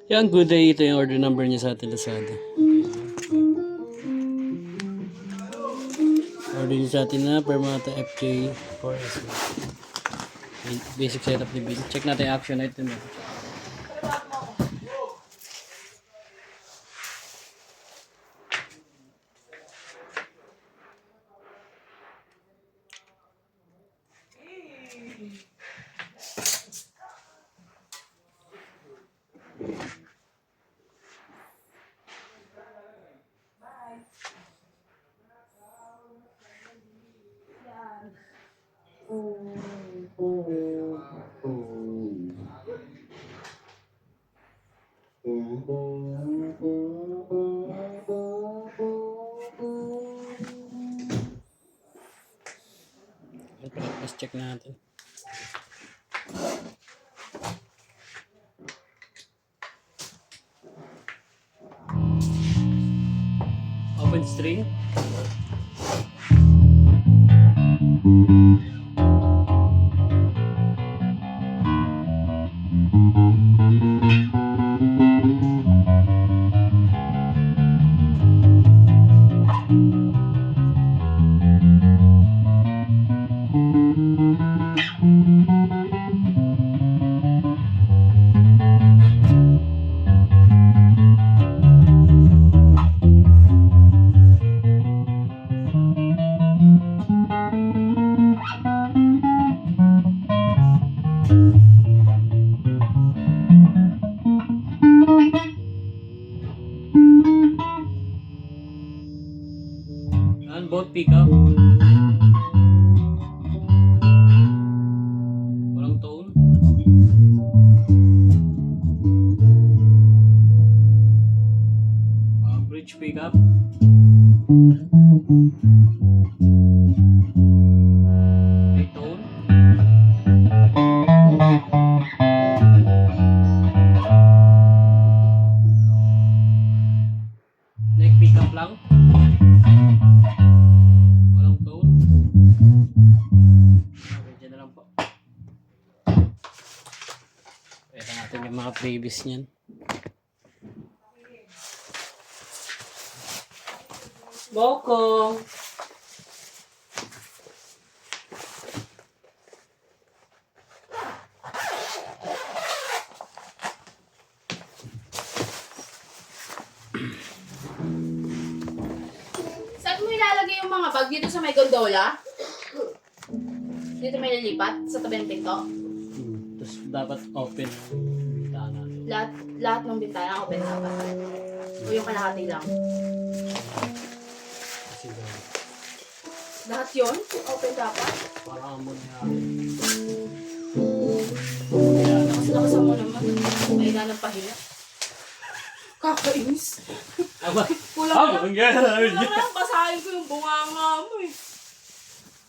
Yan, good day. Ito yung order number niya sa ating Lazada. Order niya sa atin na Permata FJ4S. Basic setup ni Bill. Check natin yung action item. Let's check natin. Open string. And both pick up. Walang tone. Bridge pick up. May tone. Neck pick up lang. Walang tone. Okay, dyan na lang po. Pwede natin yung mga previous niyan. Bokong! Saan mo ilalagay yung mga bag? Dito sa may gondola? Dito may lilipat? Sa tabi ng pinto? Tapos dapat open yung bintana. Lahat ng bintana open dapat. O yung kalahati lang? Kasi dapat. Lahat yun? Open dapat? Parang amon natin. Kasi nakasan mo naman. May ng pahiya. Kakainis. Kulang lang basahin ko yung bunganga mo eh.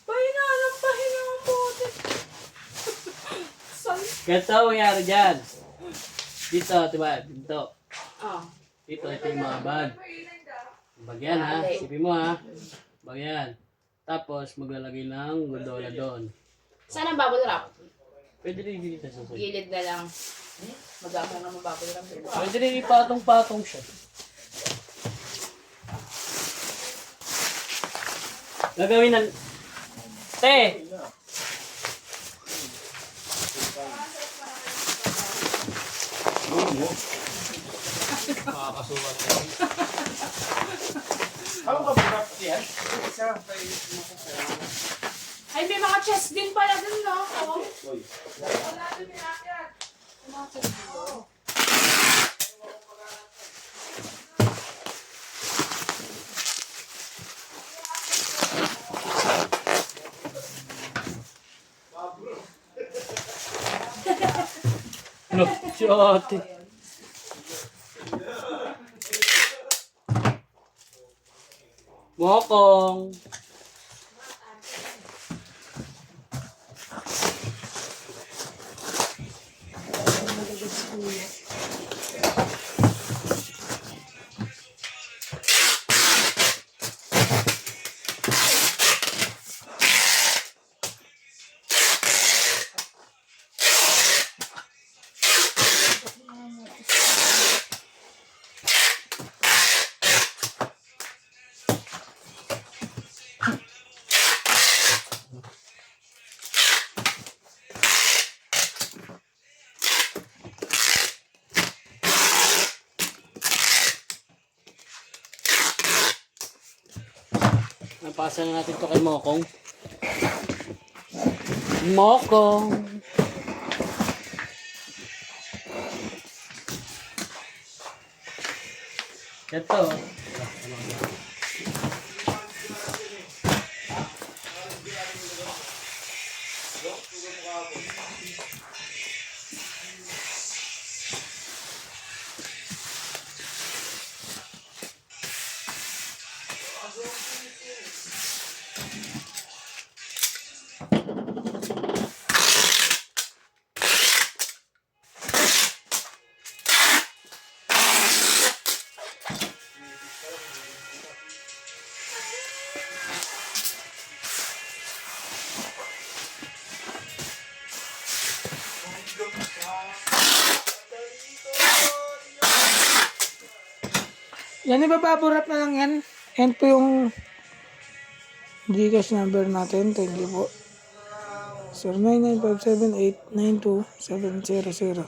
Pahina ng pahinga ng bote. Ganito ang nangyari dyan. Dito, diba? Dito. Ah. Dito, ito yung mga bag. Bagyan ha. Sipin mo ha. Bagyan. Tapos, maglalagay ng gondola doon. Saan ang bubble wrap? Pwede rin dito sa susunod. Gilid na lang. Mag-aamang naman bubble wrap. Pwede rin ipatong-patong siya. Gagawin ng... Te! Makakasulat yan. Ano ka ba yan? Isa, Ay, may mga chest din pala dun, no? Oh. Uy. Wala din pinakyan. Mga chest din. Oh. Ano? Si ate. Bokong! Ipapasa na natin to kay Mokong. Mokong! Ito. Yan, ibababurap na lang yan. Yan po yung Gcash number natin. Thank you po. 099578927700.